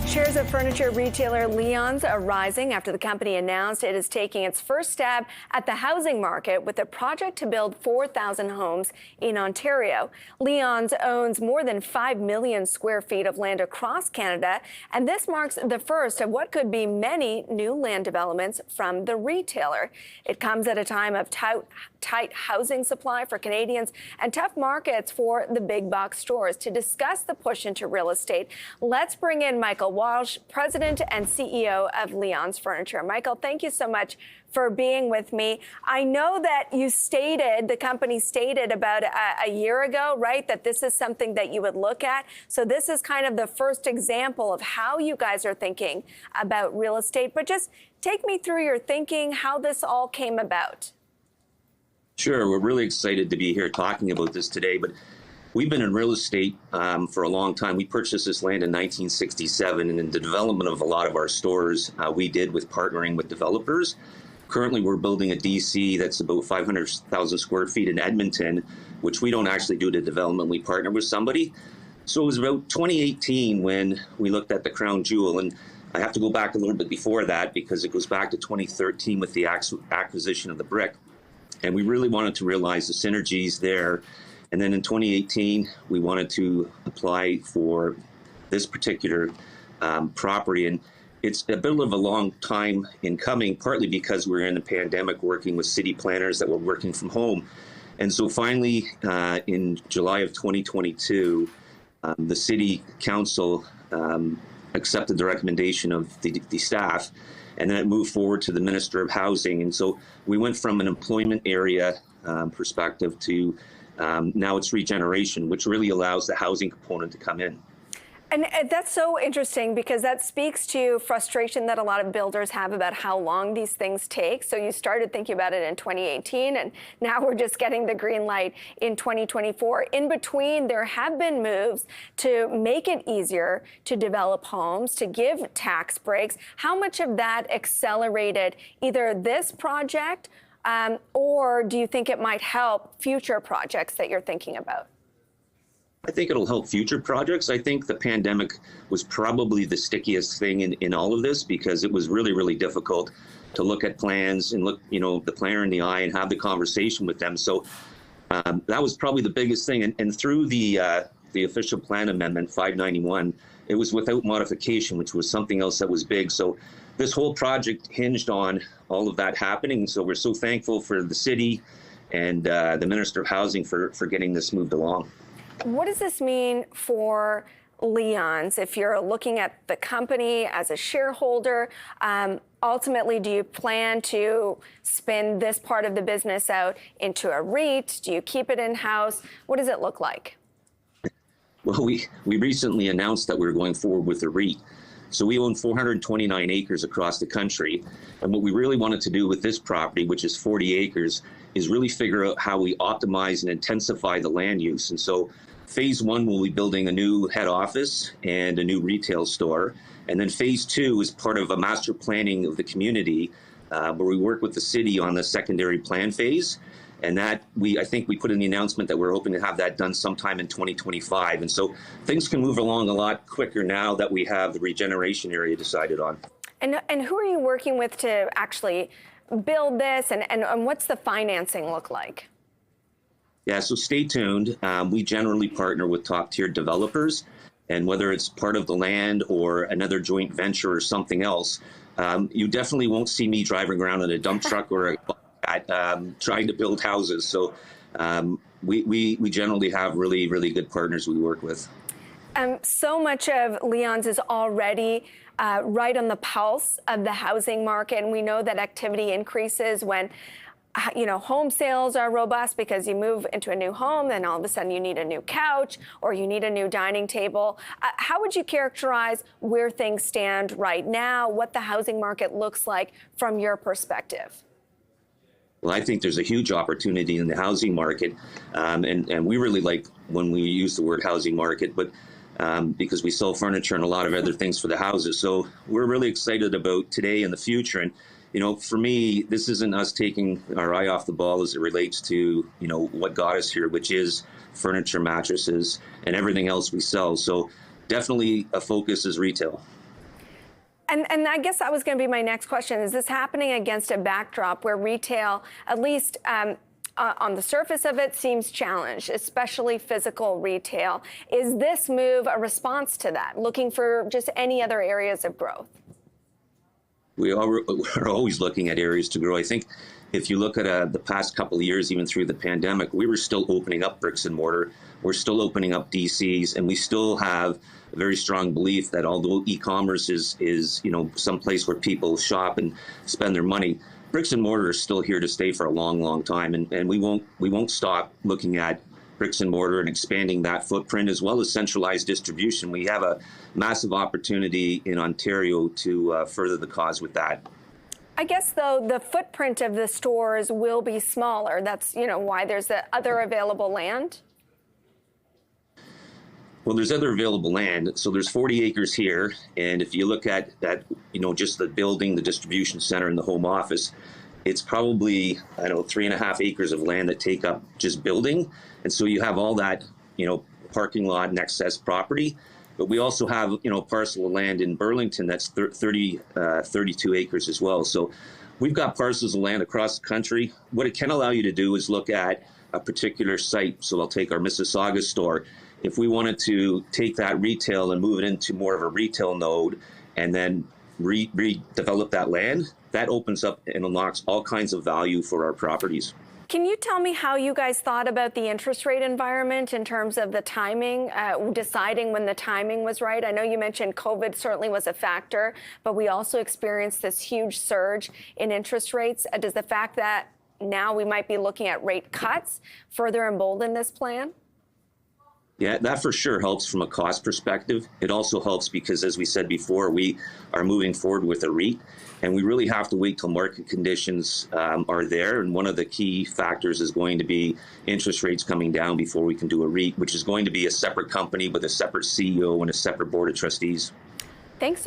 Shares of furniture retailer Leon's are rising after the company announced it is taking its first stab at the housing market with a project to build 4,000 homes in Ontario. Leon's owns more than 5 million square feet of land across Canada, and this marks the first of what could be many new land developments from the retailer. It comes at a time of tight housing supply for Canadians and tough markets for the big box stores. To discuss the push into real estate, let's bring in Michael Walsh, President and CEO of Leon's Furniture. Michael, thank you so much for being with me. I know that the company stated about a year ago, right, that this is something that you would look at. So this is kind of the first example of how you guys are thinking about real estate. But just take me through your thinking, how this all came about. Sure. We're really excited to be here talking about this today, but we've been in real estate for a long time. We purchased this land in 1967, and in the development of a lot of our stores, we did with partnering with developers. Currently, we're building a DC that's about 500,000 square feet in Edmonton, which we don't actually do the development. We partner with somebody. So it was about 2018 when we looked at the crown jewel, and I have to go back a little bit before that because it goes back to 2013 with the acquisition of the brick. And we really wanted to realize the synergies there. And then in 2018, we wanted to apply for this particular property. And it's a bit of a long time in coming, partly because we're in a pandemic working with city planners that were working from home. And so finally, in July of 2022, the city council accepted the recommendation of the staff, and then it moved forward to the Minister of Housing. And so we went from an employment area perspective to now it's regeneration, which really allows the housing component to come in. And that's so interesting because that speaks to frustration that a lot of builders have about how long these things take. So you started thinking about it in 2018, and now we're just getting the green light in 2024. In between, there have been moves to make it easier to develop homes, to give tax breaks. How much of that accelerated either this project or do you think it might help future projects that you're thinking about? I think it'll help future projects. I think the pandemic was probably the stickiest thing in all of this because it was really, really difficult to look at plans and look, the planner in the eye and have the conversation with them. So that was probably the biggest thing. And through the official plan amendment 591, it was without modification, which was something else that was big. So this whole project hinged on all of that happening. So we're so thankful for the city and the Minister of Housing for getting this moved along. What does this mean for Leon's if you're looking at the company as a shareholder? Ultimately, do you plan to spin this part of the business out into a REIT? Do you keep it in-house? What does it look like? Well, we recently announced that we're going forward with a REIT. So we own 429 acres across the country. And what we really wanted to do with this property, which is 40 acres, is really figure out how we optimize and intensify the land use. And so phase one, we'll be building a new head office and a new retail store. And then phase two is part of a master planning of the community where we work with the city on the secondary plan phase. And that I think we put in the announcement that we're hoping to have that done sometime in 2025. And so things can move along a lot quicker now that we have the regeneration area decided on. And who are you working with to actually build this, and what's the financing look like? Yeah, so stay tuned. We generally partner with top-tier developers, and whether it's part of the land or another joint venture or something else, you definitely won't see me driving around in a dump truck or trying to build houses. So we generally have really, really good partners we work with. So much of Leon's is already right on the pulse of the housing market, and we know that activity increases when home sales are robust because you move into a new home, then all of a sudden you need a new couch or you need a new dining table. How would you characterize where things stand right now, what the housing market looks like from your perspective? Well, I think there's a huge opportunity in the housing market, and we really like when we use the word housing market, but because we sell furniture and a lot of other things for the houses. So we're really excited about today and the future. And for me, this isn't us taking our eye off the ball as it relates to, what got us here, which is furniture, mattresses, and everything else we sell. So definitely a focus is retail. And I guess that was going to be my next question. Is this happening against a backdrop where retail, at least on the surface of it, seems challenged, especially physical retail? Is this move a response to that, looking for just any other areas of growth? We're always looking at areas to grow. I think if you look at the past couple of years, even through the pandemic, we were still opening up bricks and mortar. We're still opening up DCs, and we still have a very strong belief that although e-commerce is some place where people shop and spend their money, bricks and mortar are still here to stay for a long, long time, and we won't stop looking at bricks and mortar and expanding that footprint, as well as centralized distribution. We have a massive opportunity in Ontario to further the cause with that. I guess, though, the footprint of the stores will be smaller. That's, why there's the other available land. Well, there's other available land. So there's 40 acres here. And if you look at that, just the building, the distribution center, and the home office, it's probably, 3.5 acres of land that take up just building. And so you have all that, parking lot and excess property. But we also have, a parcel of land in Burlington that's 32 acres as well. So we've got parcels of land across the country. What it can allow you to do is look at a particular site. So I'll take our Mississauga store. If we wanted to take that retail and move it into more of a retail node and then redevelop that land, that opens up and unlocks all kinds of value for our properties. Can you tell me how you guys thought about the interest rate environment in terms of the timing, deciding when the timing was right? I know you mentioned COVID certainly was a factor, but we also experienced this huge surge in interest rates. Does the fact that now we might be looking at rate cuts further embolden this plan? Yeah, that for sure helps from a cost perspective. It also helps because, as we said before, we are moving forward with a REIT, and we really have to wait till market conditions are there. And one of the key factors is going to be interest rates coming down before we can do a REIT, which is going to be a separate company with a separate CEO and a separate board of trustees. Thanks.